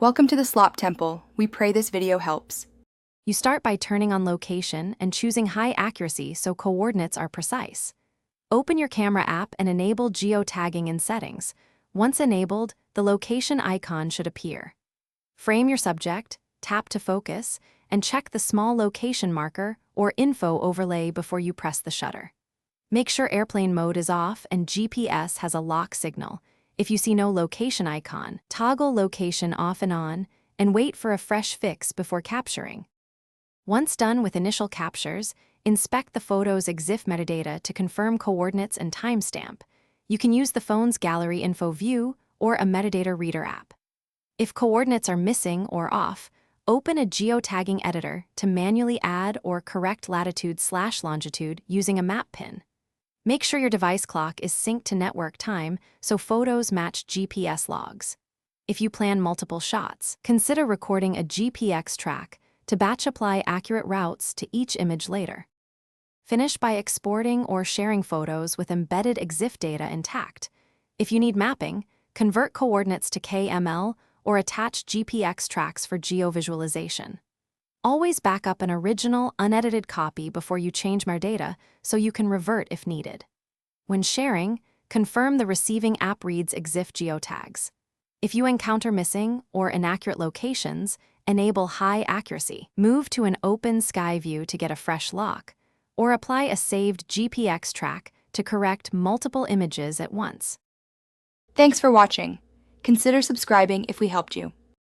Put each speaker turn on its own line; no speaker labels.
Welcome to the Slop Temple. We pray this video helps.
You start by turning on location and choosing high accuracy so coordinates are precise. Open your camera app and enable geotagging in settings. Once enabled, the location icon should appear. Frame your subject, tap to focus, and check the small location marker or info overlay before you press the shutter. Make sure airplane mode is off and GPS has a lock signal. If you see no location icon, toggle location off and on, and wait for a fresh fix before capturing. Once done with initial captures, inspect the photo's EXIF metadata to confirm coordinates and timestamp. You can use the phone's gallery info view or a metadata reader app. If coordinates are missing or off, open a geotagging editor to manually add or correct latitude/longitude using a map pin. Make sure your device clock is synced to network time so photos match GPS logs. If you plan multiple shots, consider recording a GPX track to batch apply accurate routes to each image later. Finish by exporting or sharing photos with embedded EXIF data intact. If you need mapping, convert coordinates to KML or attach GPX tracks for geovisualization. Always back up an original, unedited copy before you change metadata so you can revert if needed. When sharing, confirm the receiving app reads EXIF geotags. If you encounter missing or inaccurate locations, enable high accuracy. Move to an open sky view to get a fresh lock, or apply a saved GPX track to correct multiple images at once.
Thanks for watching. Consider subscribing if we helped you.